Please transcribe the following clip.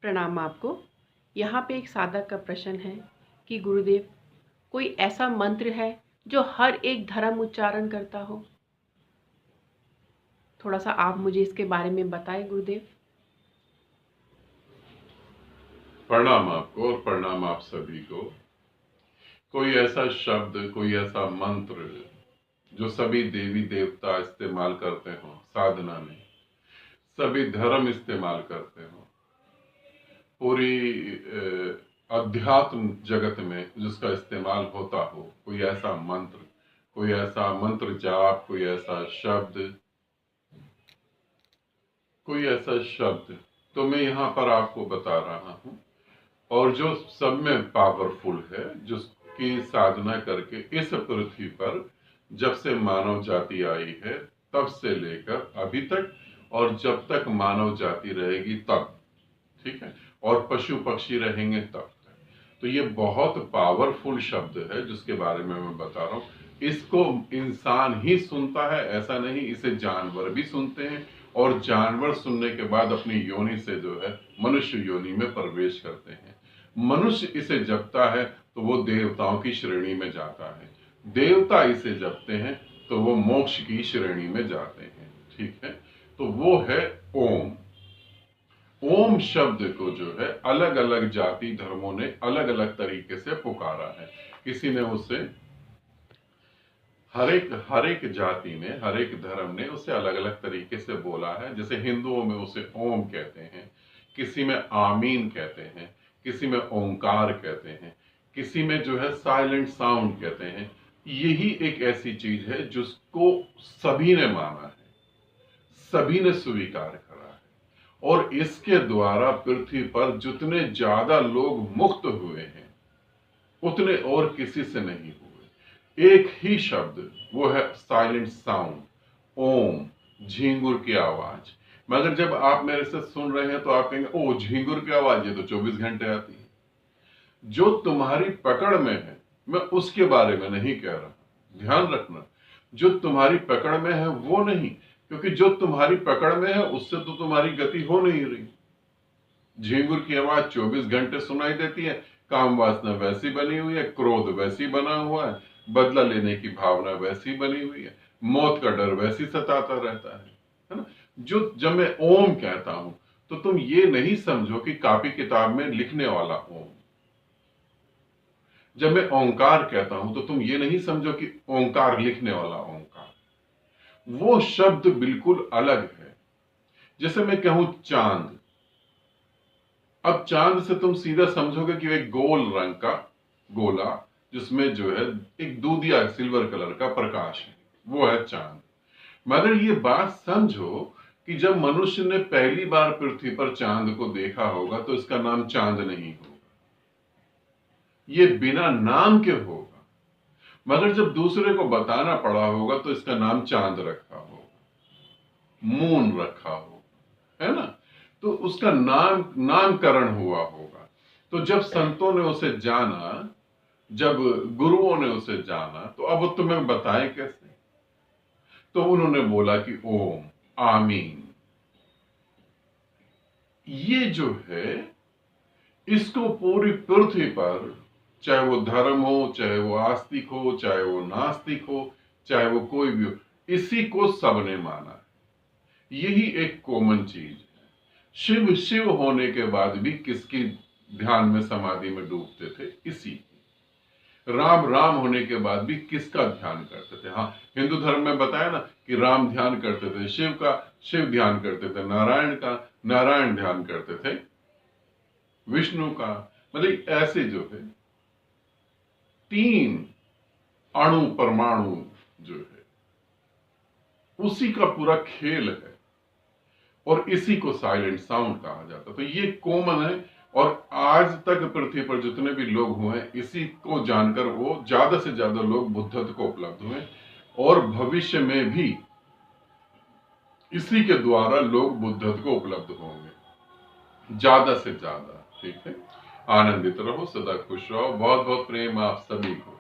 प्रणाम आपको। यहाँ पे एक साधक का प्रश्न है कि गुरुदेव, कोई ऐसा मंत्र है जो हर एक धर्म उच्चारण करता हो? थोड़ा सा आप मुझे इसके बारे में बताएं गुरुदेव। प्रणाम आपको और प्रणाम आप सभी को। कोई ऐसा शब्द, कोई ऐसा मंत्र जो सभी देवी देवता इस्तेमाल करते हो साधना में, सभी धर्म इस्तेमाल करते हो, पूरी अध्यात्म जगत में जिसका इस्तेमाल होता हो, कोई ऐसा मंत्र, कोई ऐसा मंत्र जाप, कोई ऐसा शब्द तो मैं यहाँ पर आपको बता रहा हूँ, और जो सब में पावरफुल है, जिसकी साधना करके इस पृथ्वी पर जब से मानव जाति आई है तब से लेकर अभी तक, और जब तक मानव जाति रहेगी तब, ठीक है, और पशु पक्षी रहेंगे तब तक। तो ये बहुत पावरफुल शब्द है जिसके बारे में मैं बता रहा हूँ। इसको इंसान ही सुनता है ऐसा नहीं, इसे जानवर भी सुनते हैं, और जानवर सुनने के बाद अपनी योनि से जो है मनुष्य योनि में प्रवेश करते हैं। मनुष्य इसे जपता है तो वो देवताओं की श्रेणी में जाता है, देवता इसे जपते हैं तो वो मोक्ष की श्रेणी में जाते हैं, ठीक है। तो वो है ओम। ओम शब्द को जो है अलग अलग जाति धर्मों ने अलग अलग तरीके से पुकारा है। किसी ने उसे, हर एक जाति ने, हर एक धर्म ने उसे अलग अलग तरीके से बोला है। जैसे हिंदुओं में उसे ओम कहते हैं, किसी में आमीन कहते हैं, किसी में ओंकार कहते हैं, किसी में जो है साइलेंट साउंड कहते हैं। यही एक ऐसी चीज है जिसको सभी ने माना है, सभी ने स्वीकार करा है, और इसके द्वारा पृथ्वी पर जितने ज्यादा लोग मुक्त हुए हैं उतने और किसी से नहीं हुए। एक ही शब्द, वो है साइलेंट साउंड, ओम, झींगुर की आवाज। मगर जब आप मेरे से सुन रहे हैं तो आप कहेंगे ओ झींगुर की आवाज, ये तो 24 घंटे आती है। जो तुम्हारी पकड़ में है, मैं उसके बारे में नहीं कह रहा, ध्यान रखना। जो तुम्हारी पकड़ में है वो नहीं, क्योंकि जो तुम्हारी पकड़ में है उससे तो तुम्हारी गति हो नहीं रही। झींगुर की आवाज 24 घंटे सुनाई देती है, काम वासना वैसी बनी हुई है, क्रोध वैसी बना हुआ है, बदला लेने की भावना वैसी बनी हुई है, मौत का डर वैसी सताता रहता है ना। जब मैं ओम कहता हूं तो तुम ये नहीं समझो कि कॉपी किताब में लिखने वाला ओम। जब मैं ओंकार कहता हूं तो तुम ये नहीं समझो कि ओंकार लिखने वाला ओंकार। वो शब्द बिल्कुल अलग है। जैसे मैं कहूं चांद, अब चांद से तुम सीधा समझोगे कि एक गोल रंग का गोला जिसमें जो है एक दूधिया सिल्वर कलर का प्रकाश है, वो है चांद। मगर ये बात समझो कि जब मनुष्य ने पहली बार पृथ्वी पर चांद को देखा होगा तो इसका नाम चांद नहीं होगा, ये बिना नाम के होगा। मगर जब दूसरे को बताना पड़ा होगा तो इसका नाम चांद रखा होगा, मून रखा होगा, है ना। तो उसका नामकरण हुआ होगा। तो जब संतों ने उसे जाना, जब गुरुओं ने उसे जाना, तो अब तुम्हें बताएं कैसे। तो उन्होंने बोला कि ओम, आमीन। ये जो है, इसको पूरी पृथ्वी पर, चाहे वो धर्म हो, चाहे वो आस्तिक हो, चाहे वो नास्तिक हो, चाहे वो कोई भी हो, इसी को सबने माना है। यही एक कॉमन चीज है। शिव शिव होने के बाद भी किसकी ध्यान में समाधि में डूबते थे? इसी की। राम राम होने के बाद भी किसका ध्यान करते थे? हाँ, हिंदू धर्म में बताया ना कि राम ध्यान करते थे शिव का, शिव ध्यान करते थे नारायण का, नारायण ध्यान करते थे विष्णु का। मतलब ऐसे जो है तीन अणु परमाणु जो है उसी का पूरा खेल है, और इसी को साइलेंट साउंड कहा जाता। तो ये कॉमन है, और आज तक पृथ्वी पर जितने भी लोग हुए इसी को जानकर वो ज्यादा से ज्यादा लोग बुद्धत्व को उपलब्ध हुए, और भविष्य में भी इसी के द्वारा लोग बुद्धत्व को उपलब्ध होंगे ज्यादा से ज्यादा, ठीक है। आनंदित रहो, सदा खुश रहो। बहुत बहुत प्रेम आप सभी को।